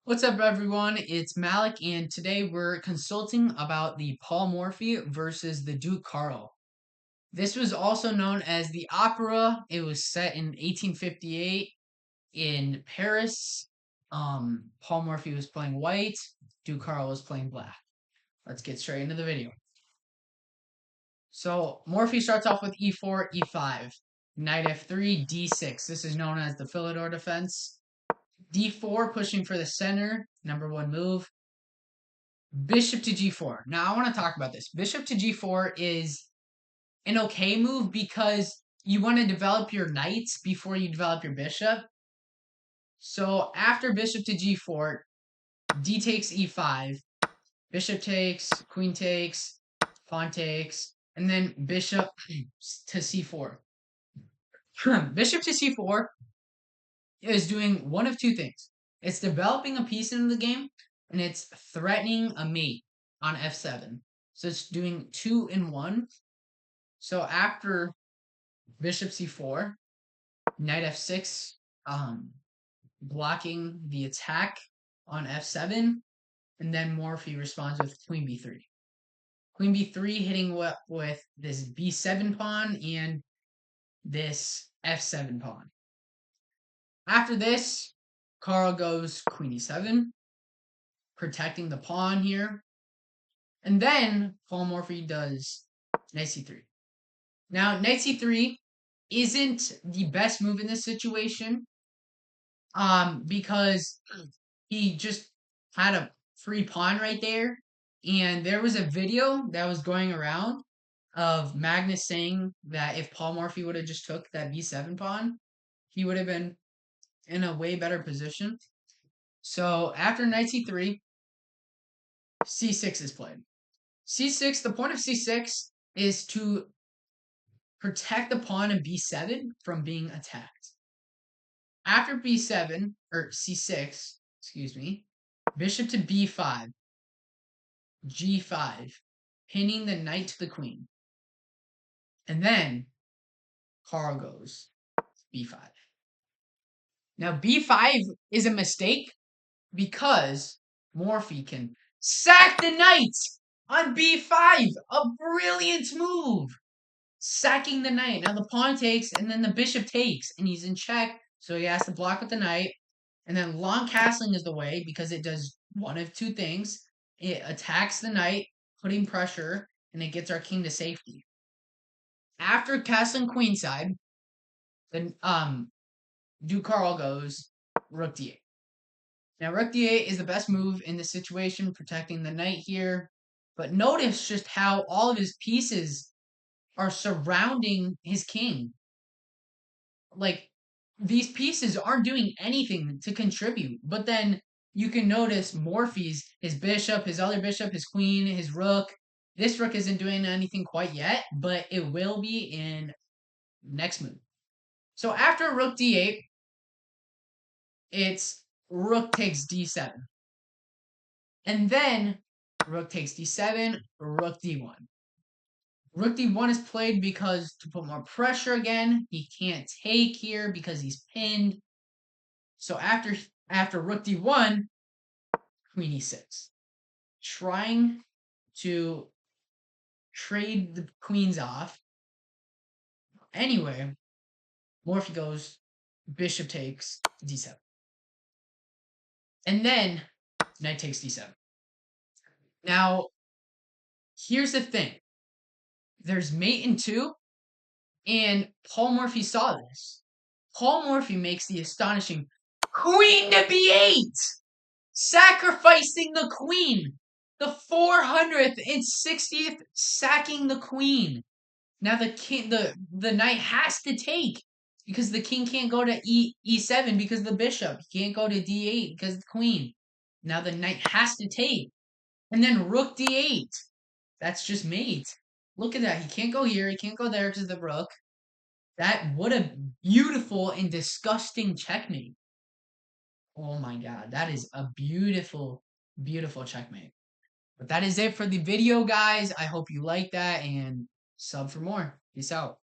What's up, everyone? It's Malik, and today we're consulting about the Paul Morphy versus the Duke Carl. This was also known as the opera. It was set in 1858 in Paris. Paul Morphy was playing white, Duke Carl was playing black. Let's get straight into the video. So Morphy starts off with e4, e5, knight f3, d6. This is known as the Philidor defense. d4, pushing for the center, number one move. Bishop to g4. Now I want to talk about this. Bishop to g4 is an okay move because you want to develop your knights before you develop your bishop. So after bishop to g4, d takes e5, bishop takes, queen takes, pawn takes, and then bishop to c4. Bishop to c4 is doing one of two things. It's developing a piece in the game, and it's threatening a mate on f7. So it's doing 2 in 1. So after bishop c4, knight f6, blocking the attack on f7, and then Morphy responds with queen b3. Queen b3 hitting with this b7 pawn and this f7 pawn. After this, Carl goes queen e7, protecting the pawn here. And then Paul Morphy does knight c3. Now, knight c3 isn't the best move in this situation because he just had a free pawn right there. And there was a video that was going around of Magnus saying that if Paul Morphy would have just took that b7 pawn, he would have been in a way better position. So after knight c3, c6 is played. c6, the point of c6 is to protect the pawn in b7 from being attacked. After b7, or c6, excuse me, bishop to b5, g5, pinning the knight to the queen. And then Carl goes b5. Now b5 is a mistake because Morphy can sack the knight on b5. A brilliant move. Sacking the knight. Now the pawn takes, and then the bishop takes, and he's in check, so he has to block with the knight. And then long castling is the way because it does one of two things. It attacks the knight, putting pressure, and it gets our king to safety. After castling queenside, then Duke Carl goes rook d8. Now rook d8 is the best move in this situation, protecting the knight here. But notice just how all of his pieces are surrounding his king. Like, these pieces aren't doing anything to contribute. But then you can notice Morphy's, his bishop, his other bishop, his queen, his rook. This rook isn't doing anything quite yet, but it will be in next move. So after rook d8, it's rook takes d7. And then rook takes d7, rook d1. Rook d1 is played because to put more pressure again. He can't take here because he's pinned. So after rook d1, queen e6. Trying to trade the queens off. Anyway, Morphy goes bishop takes d7. And then knight takes d7. Now, here's the thing. There's mate in 2, and Paul Morphy saw this. Paul Morphy makes the astonishing queen to b8, sacrificing the queen. The 460th sacking the queen. Now the knight has to take because the king can't go to e7 because of the bishop. He can't go to d8 because of the queen. Now the knight has to take. And then rook d8. That's just mate. Look at that. He can't go here. He can't go there because of the rook. What a beautiful and disgusting checkmate. Oh my god. That is a beautiful, beautiful checkmate. But that is it for the video, guys. I hope you like that and sub for more. Peace out.